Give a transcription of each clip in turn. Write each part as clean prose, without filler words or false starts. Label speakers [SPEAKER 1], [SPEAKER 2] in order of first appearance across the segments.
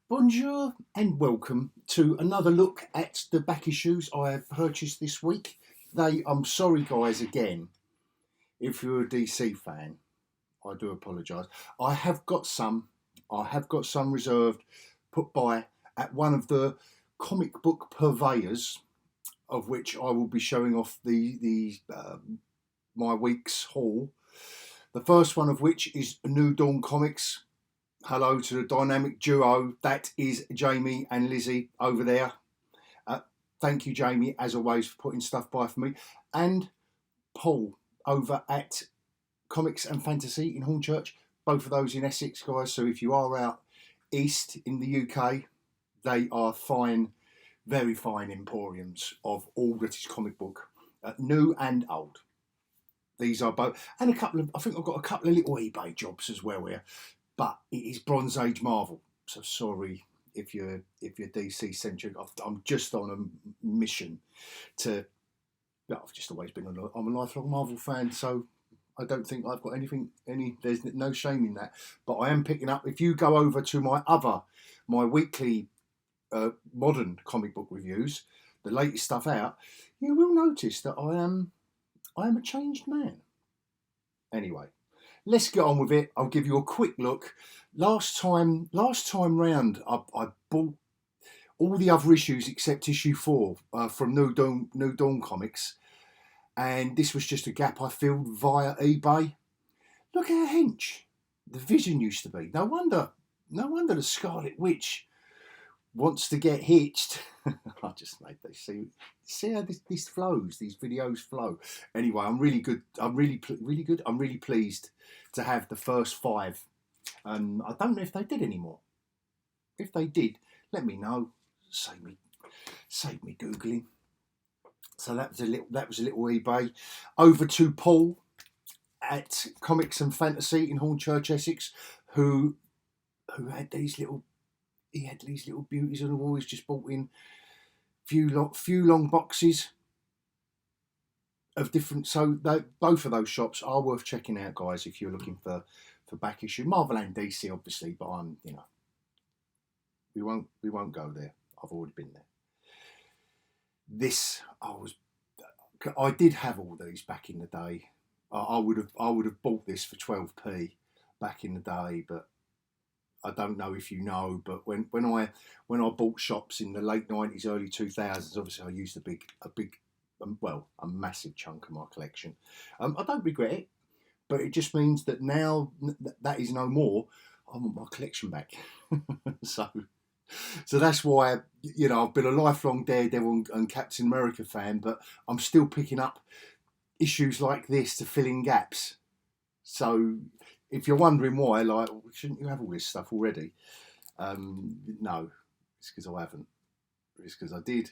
[SPEAKER 1] Bonjour and welcome to another look at the back issues I have purchased this week. I'm sorry guys again, if you're a DC fan, I do apologise. I have got some reserved, put by at one of the comic book purveyors, of which I will be showing off my week's haul. The first one of which is New Dawn Comics. Hello to the dynamic duo that is Jamie and Lizzie over there. Thank you, Jamie, as always, for putting stuff by for me. And Paul over at Comics and Fantasy in Hornchurch. Both of those in Essex, guys. So if you are out east in the UK, they are fine, very fine emporiums of all that is comic book, new and old. These are both, and I think I've got a couple of little eBay jobs as well here. But it is Bronze Age Marvel, so sorry if you're DC centric. I'm just on a mission to. I've just always been I'm a lifelong Marvel fan, so I don't think I've got There's no shame in that. But I am picking up. If you go over to my weekly modern comic book reviews, the latest stuff out, you will notice that I am a changed man. Anyway. Let's get on with it. I'll give you a quick look. Last time round, I bought all the other issues except issue 4 from New Dawn Comics, and this was just a gap I filled via eBay. Look how hench the Vision used to be. No wonder the Scarlet Witch wants to get hitched. I just made this. See how this flows. These videos flow. Anyway, I'm really good. I'm really good. I'm really pleased to have the first 5. I don't know if they did anymore. If they did, let me know. Save me googling. So that was a little eBay. Over to Paul at Comics and Fantasy in Hornchurch, Essex, who had these little. He had these little beauties, and I've always just bought in few long boxes of different. So both of those shops are worth checking out, guys, if you're looking for back issue Marvel and DC, obviously. But we won't go there. I've already been there. I did have all these back in the day. I would have bought this for 12p back in the day, but. I don't know if you know, but when I bought shops in the late 90s, early 2000s, obviously I used a massive chunk of my collection. I don't regret it, but it just means that now that is no more. I want my collection back. so that's why I've been a lifelong Daredevil and Captain America fan, but I'm still picking up issues like this to fill in gaps. So. If you're wondering why, shouldn't you have all this stuff already? No, it's because I haven't. It's because I did.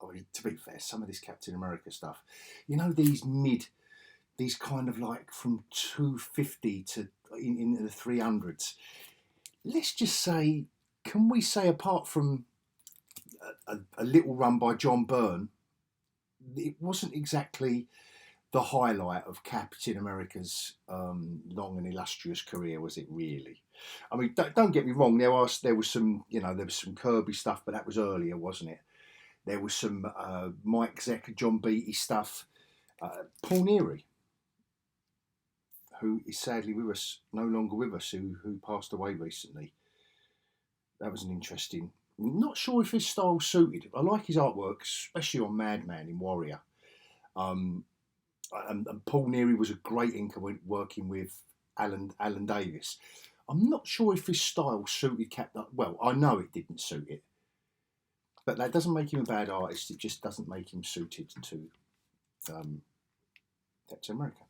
[SPEAKER 1] To be fair, some of this Captain America stuff, these kind of like from 250 to in the 300s. Let's just say, can we say apart from a little run by John Byrne, it wasn't exactly the highlight of Captain America's long and illustrious career, was it really? I mean, don't get me wrong. There was some Kirby stuff, but that was earlier, wasn't it? There was some Mike Zeck, John Beatty stuff. Paul Neary, who is sadly no longer with us, who passed away recently. That was an interesting. Not sure if his style suited. I like his artwork, especially on Madman in Warrior. And Paul Neary was a great inker working with Alan Davis. I'm not sure if his style suited Captain. Well, I know it didn't suit it, but that doesn't make him a bad artist. It just doesn't make him suited to Captain America.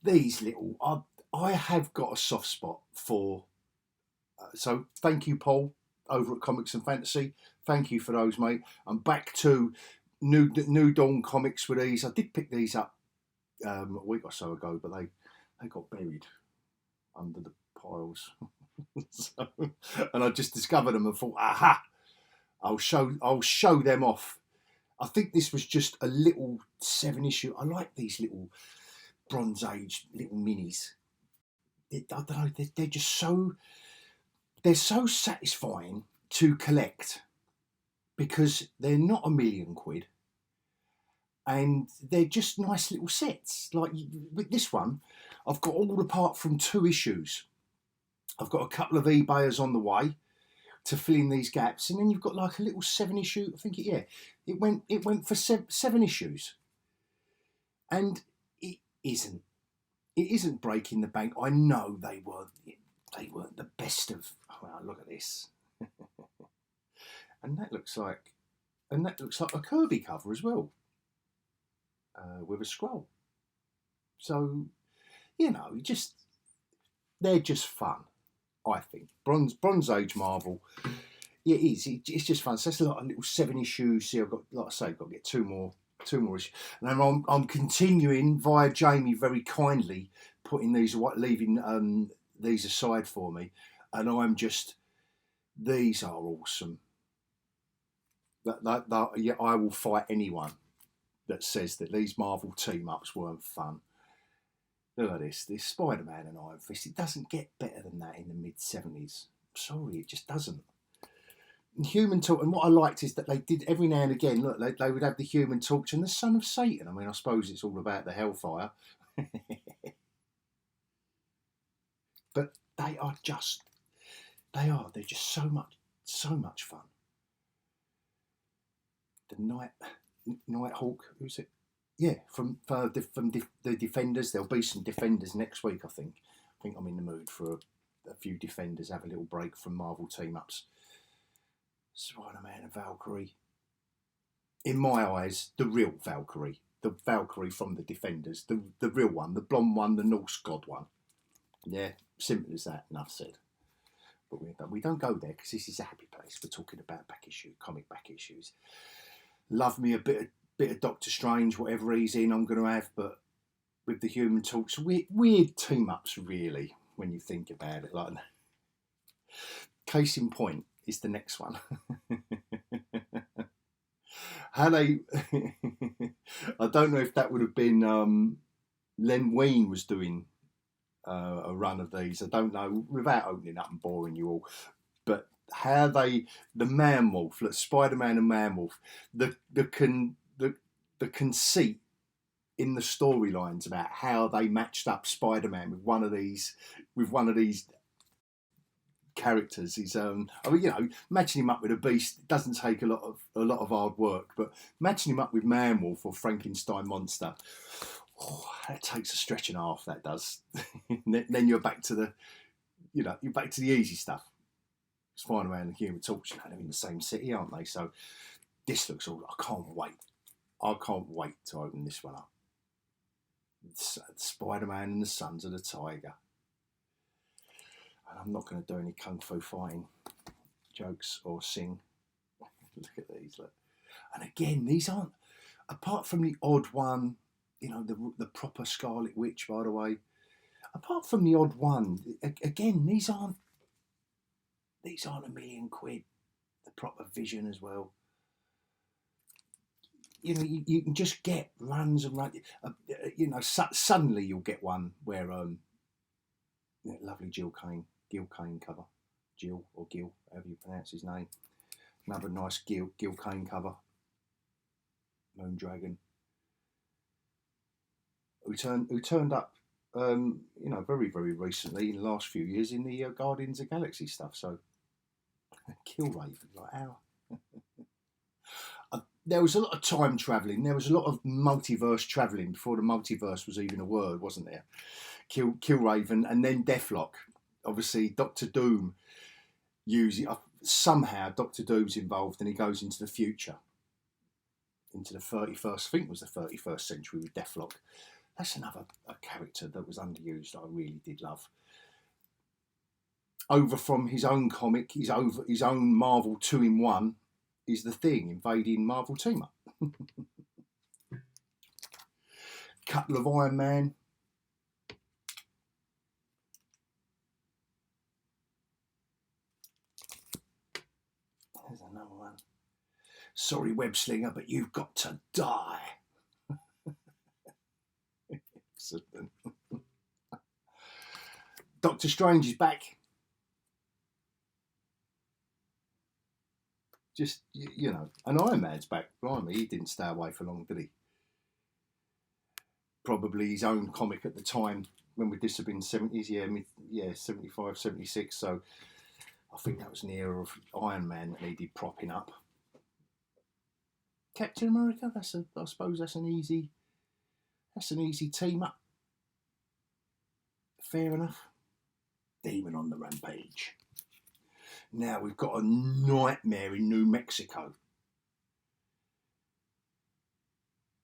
[SPEAKER 1] These little, I have got a soft spot for. So thank you, Paul, over at Comics and Fantasy. Thank you for those, mate. I'm back to New Dawn Comics with these. I did pick these up a week or so ago, but they got buried under the piles. And I just discovered them and thought, aha, I'll show them off. I think this was just a little 7-issue. I like these little Bronze Age little minis. I don't know, they're just so satisfying to collect, because they're not £1,000,000 and they're just nice little sets. Like with this one, I've got all apart from 2 issues. I've got a couple of eBayers on the way to fill in these gaps, and then you've got like a little 7-issue. I think it went for 7 issues, and it isn't breaking the bank. I know they weren't the best of. Well, look at this, and that looks like a Kirby cover as well, with a scroll. So they're just fun. I think Bronze Age Marvel. It is. It's just fun. So that's a lot of little 7 issues. See, I've got, like I say, I've got to get two more issues, and I'm continuing via Jamie very kindly putting these, leaving these aside for me, and these are awesome. Yeah, I will fight anyone that says that these Marvel team ups weren't fun. Look at this Spider-Man and Iron Fist. It doesn't get better than that in the mid-70s. Sorry, it just doesn't. And Human Torch, and what I liked is that they did every now and again, look, they would have the Human Torch and the Son of Satan. I mean, I suppose it's all about the Hellfire. But they're just so much fun. The Nighthawk, who's it? Yeah, from the Defenders. There'll be some Defenders next week, I think. I think I'm in the mood for a few Defenders, have a little break from Marvel team-ups. Spider-Man and Valkyrie. In my eyes, the real Valkyrie. The Valkyrie from the Defenders. The real one, the blonde one, the Norse god one. Yeah, simple as that, enough said. But we don't go there because this is a happy place. We're talking about comic back issues. Love me a bit of Doctor Strange, whatever he's in, I'm going to have, but with the Human Torch, weird team-ups, really, when you think about it. Like, case in point is the next one. How they... I don't know if that would have been... Len Wein was doing a run of these. I don't know, without opening up and boring you all, but how the Man-Wolf, like Spider-Man and Man-Wolf, the conceit in the storylines about how they matched up Spider-Man with one of these characters is matching him up with a beast doesn't take a lot of hard work, but matching him up with Man-Wolf or Frankenstein monster, that takes a stretch and a half. That does. Then you're back to the easy stuff. Spider-Man and Human Torch, they're in the same city, aren't they? So this looks all. I can't wait to open this one up. Spider-Man and the Sons of the Tiger. And I'm not going to do any kung fu fighting jokes or sing. Look at these. Look. And again, these aren't, apart from the odd one, the proper Scarlet Witch, by the way. Apart from the odd one, again, these aren't £1,000,000. The proper Vision as well. You can just get runs and runs. Suddenly you'll get one where lovely Gil Kane cover, Jill or Gil, however you pronounce his name. Another nice Gil Kane cover. Moondragon. Who turned up, very, very recently in the last few years in the Guardians of the Galaxy stuff. So, Killraven, like how. There was a lot of time travelling. There was a lot of multiverse travelling before the multiverse was even a word, wasn't there? Killraven and then Deathlock. Obviously, Doctor Doom somehow Doctor Doom's involved and he goes into the future, into the 31st. I think it was the 31st century with Deathlock. That's another character that was underused. I really did love. Over from his own comic, his own Marvel 2-in-1. Is the Thing invading Marvel team up. Couple of Iron Man. There's another one. Sorry, web slinger, but you've got to die. Excellent. Doctor Strange is back. Just, you know, and Iron Man's back. Blimey, he didn't stay away for long, did he? Probably his own comic at the time, when would this have been? 70s, yeah, 75, 76. So I think that was the era of Iron Man that needed propping up. Captain America, I suppose that's an easy team up. Fair enough. Demon on the Rampage. Now we've got a nightmare in New Mexico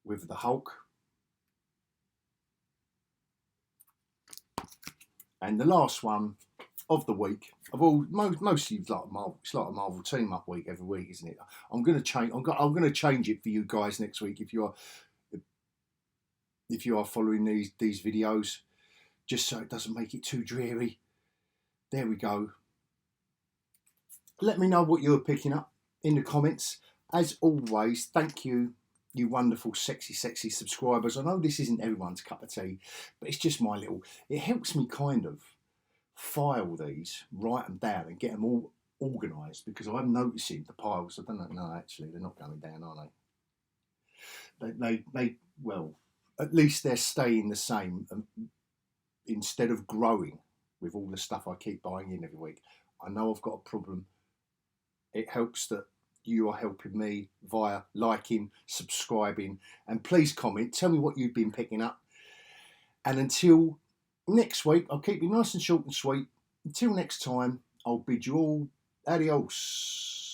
[SPEAKER 1] with the Hulk. And the last one of the week, of all, mostly it's like a Marvel team up week every week, isn't it? I'm going to change. I'm going to change it for you guys next week if you are following these videos, just so it doesn't make it too dreary. There we go. Let me know what you're picking up in the comments. As always, thank you, you wonderful, sexy subscribers. I know this isn't everyone's cup of tea, but it's just my little... It helps me kind of file these, write them down and get them all organised, because I'm noticing the piles. I don't know, actually, they're not going down, are they? They well, at least they're staying the same instead of growing with all the stuff I keep buying in every week. I know I've got a problem. It helps that you are helping me via liking, subscribing, and please comment. Tell me what you've been picking up. And until next week, I'll keep it nice and short and sweet. Until next time, I'll bid you all adios.